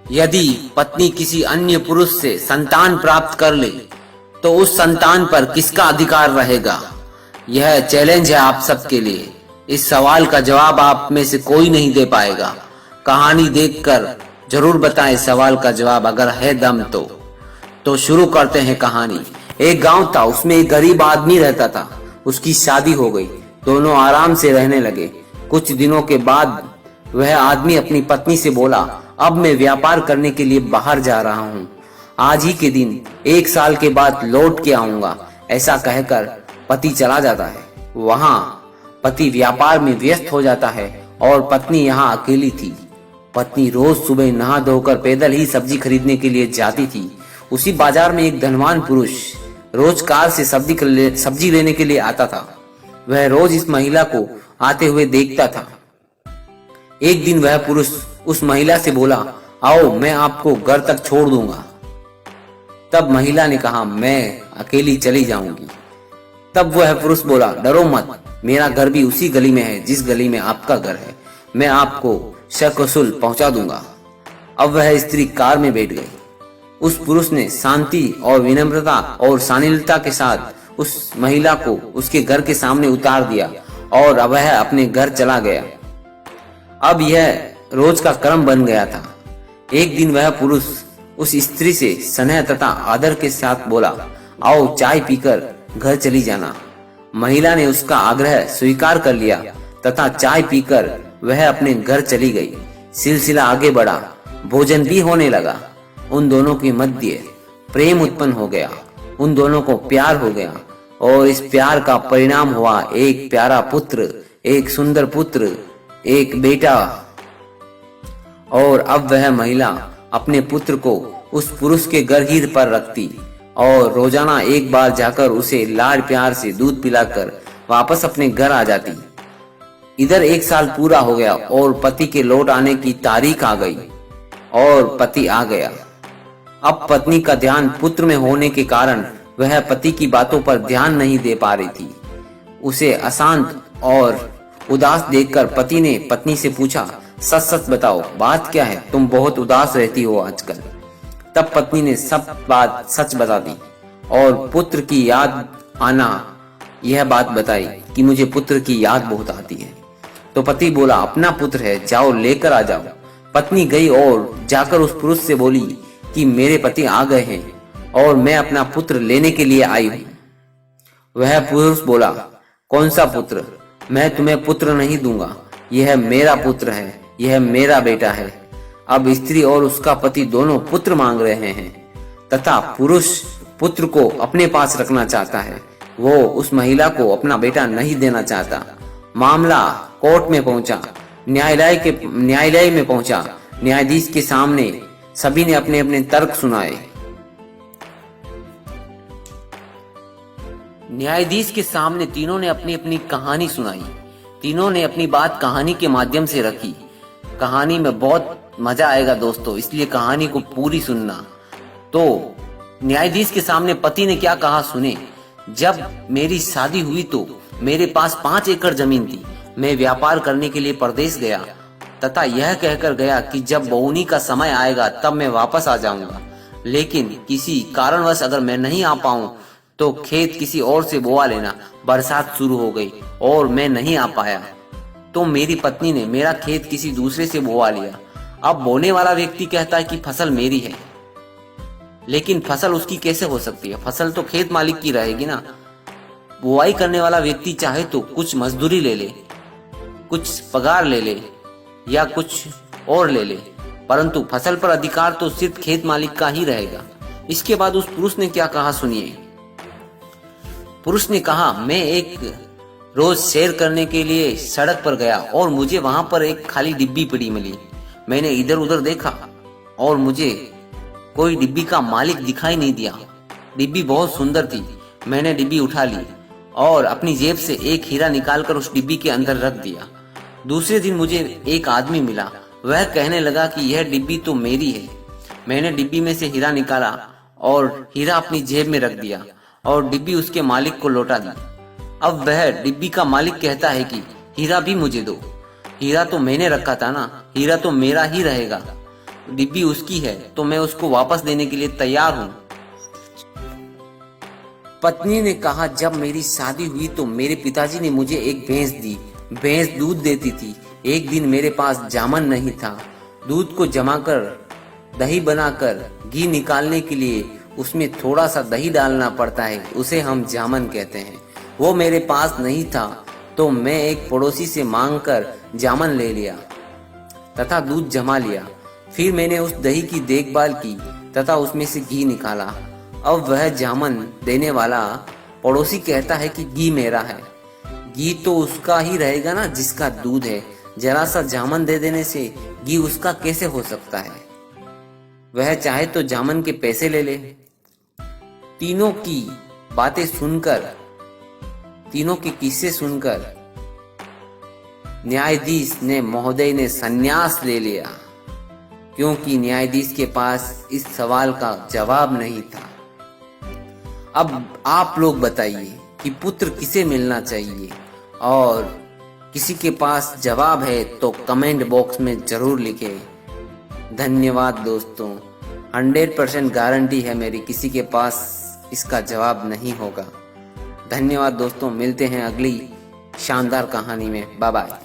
यदि पत्नी किसी अन्य पुरुष से संतान प्राप्त कर ले तो उस संतान पर किसका अधिकार रहेगा? यह चैलेंज है आप सबके लिए। इस सवाल का जवाब आप में से कोई नहीं दे पाएगा। कहानी देखकर जरूर बताएं सवाल का जवाब अगर है दम तो शुरू करते हैं कहानी। एक गांव था, उसमें एक गरीब आदमी रहता था। उसकी शादी हो गई, दोनों आराम से रहने लगे। कुछ दिनों के बाद वह आदमी अपनी पत्नी से बोला, अब मैं व्यापार करने के लिए बाहर जा रहा हूँ। आज ही के दिन 1 साल के बाद लौट के आऊंगा। ऐसा कहकर पति चला जाता है। वहां पति व्यापार में व्यस्त हो जाता है और पत्नी यहाँ अकेली थी। पत्नी रोज सुबह नहा धोकर पैदल ही सब्जी खरीदने के लिए जाती थी। उसी बाजार में एक धनवान पुरुष रोज कार से सब्जी लेने के लिए आता था। वह रोज इस महिला को आते हुए देखता था। एक दिन वह पुरुष उस महिला से बोला, आओ मैं आपको घर तक छोड़ दूंगा। तब महिला ने कहा, मैं अकेली चली जाऊंगी। तब वह पुरुष बोला, डरो मत, मेरा घर भी उसी गली में है जिस गली में आपका घर है। मैं आपको सकुशल पहुंचा दूंगा। अब वह स्त्री कार में बैठ गई। उस पुरुष ने शांति और विनम्रता और शालीनता के साथ उस महिला को उसके घर के सामने उतार दिया और अब वह अपने घर चला गया। अब यह रोज का क्रम बन गया था। एक दिन वह पुरुष उस स्त्री से स्नेह तथा आदर के साथ बोला, आओ चाय पीकर घर चली जाना। महिला ने उसका आग्रह स्वीकार कर लिया तथा चाय पीकर वह अपने घर चली गई। सिलसिला आगे बढ़ा, भोजन भी होने लगा। उन दोनों के मध्य प्रेम उत्पन्न हो गया। उन दोनों को प्यार हो गया और इस प्यार का परिणाम हुआ एक प्यारा पुत्र, एक सुंदर पुत्र, एक बेटा। और अब वह महिला अपने पुत्र को उस पुरुष के घर ही पर रखती और रोजाना एक बार जाकर उसे लाड प्यार से दूध पिलाकर वापस अपने घर आ जाती। इधर 1 साल पूरा हो गया और पति के लौट आने की तारीख आ गई और पति आ गया। अब पत्नी का ध्यान पुत्र में होने के कारण वह पति की बातों पर ध्यान नहीं दे पा रही थी। उसे अशांत और उदास देखकर पति ने पत्नी से पूछा, सच सच बताओ, बात क्या है? तुम बहुत उदास रहती हो आजकल। तब पत्नी ने सब बात सच बता दी और पुत्र की याद आना यह बात बताई कि मुझे पुत्र की याद बहुत आती है। तो पति बोला, अपना पुत्र है, जाओ लेकर आ जाओ। पत्नी गई और जाकर उस पुरुष से बोली कि मेरे पति आ गए हैं और मैं अपना पुत्र लेने के लिए आई हूँ। वह पुरुष बोला, कौन सा पुत्र? मैं तुम्हें पुत्र नहीं दूंगा। यह मेरा पुत्र है, यह मेरा बेटा है। अब स्त्री और उसका पति दोनों पुत्र मांग रहे हैं तथा पुरुष पुत्र को अपने पास रखना चाहता है। वो उस महिला को अपना बेटा नहीं देना चाहता। मामला कोर्ट में पहुंचा, न्यायालय में पहुंचा। न्यायाधीश के सामने सभी ने अपने अपने तर्क सुनाए। न्यायाधीश के सामने तीनों ने अपनी अपनी कहानी सुनाई। तीनों ने अपनी बात कहानी के माध्यम से रखी। कहानी में बहुत मजा आएगा दोस्तों, इसलिए कहानी को पूरी सुनना। तो न्यायाधीश के सामने पति ने क्या कहा सुने। जब मेरी शादी हुई तो मेरे पास 5 एकड़ जमीन थी। मैं व्यापार करने के लिए परदेश गया तथा यह कहकर गया कि जब बोनी का समय आएगा तब मैं वापस आ जाऊंगा। लेकिन किसी कारणवश अगर मैं नहीं आ पाऊं तो खेत किसी और से बोवा लेना। बरसात शुरू हो गई और मैं नहीं आ पाया तो मेरी पत्नी ने मेरा खेत किसी दूसरे से बोवा लिया। अब बोने वाला व्यक्ति कहता है कि फसल मेरी है, लेकिन फसल उसकी कैसे हो सकती है? फसल तो खेत मालिक की रहेगी ना। बुआई करने वाला व्यक्ति चाहे तो कुछ मजदूरी ले ले, कुछ पगार ले ले या कुछ और ले ले, परंतु फसल पर अधिकार तो सिर्फ खेत मालिक का ही रहेगा। इसके बाद उस पुरुष ने क्या कहा सुनिए। पुरुष ने कहा, मैं एक रोज सैर करने के लिए सड़क पर गया और मुझे वहां पर एक खाली डिब्बी पड़ी मिली। मैंने इधर उधर देखा और मुझे कोई डिब्बी का मालिक दिखाई नहीं दिया। डिब्बी बहुत सुंदर थी। मैंने डिब्बी उठा ली और अपनी जेब से एक हीरा निकालकर उस डिब्बी के अंदर रख दिया। दूसरे दिन मुझे एक आदमी मिला। वह कहने लगा कि यह डिब्बी तो मेरी है। मैंने डिब्बी में से हीरा निकाला और हीरा अपनी जेब में रख दिया और डिब्बी उसके मालिक को लौटा दी। अब वह डिब्बी का मालिक कहता है कि हीरा भी मुझे दो। हीरा तो मैंने रखा था ना, हीरा तो मेरा ही रहेगा। डिब्बी उसकी है तो मैं उसको वापस देने के लिए तैयार हूँ। पत्नी ने कहा, जब मेरी शादी हुई तो मेरे पिताजी ने मुझे एक भैंस दी। भैंस दूध देती थी। एक दिन मेरे पास जामन नहीं था। दूध को जमाकर दही बनाकर घी निकालने के लिए उसमें थोड़ा सा दही डालना पड़ता है, उसे हम जामन कहते हैं। वो मेरे पास नहीं था तो मैं एक पड़ोसी से मांगकर जामन ले लिया तथा दूध जमा लिया। फिर मैंने उस दही की देखभाल की तथा उसमें से घी निकाला। अब वह जामन देने वाला पड़ोसी कहता है कि घी मेरा है। घी तो उसका ही रहेगा ना जिसका दूध है। जरा सा जामन दे देने से घी उसका कैसे हो सकता है? वह चाहे तो जामन के पैसे ले ले। तीनों की बातें सुनकर, तीनों के किस्से सुनकर न्यायाधीश ने महोदय ने संन्यास ले लिया, क्योंकि न्यायाधीश के पास इस सवाल का जवाब नहीं था। अब आप लोग बताइए कि पुत्र किसे मिलना चाहिए, और किसी के पास जवाब है तो कमेंट बॉक्स में जरूर लिखें। धन्यवाद दोस्तों। 100% गारंटी है मेरी, किसी के पास इसका जवाब नहीं होगा। धन्यवाद दोस्तों, मिलते हैं अगली शानदार कहानी में। Bye bye.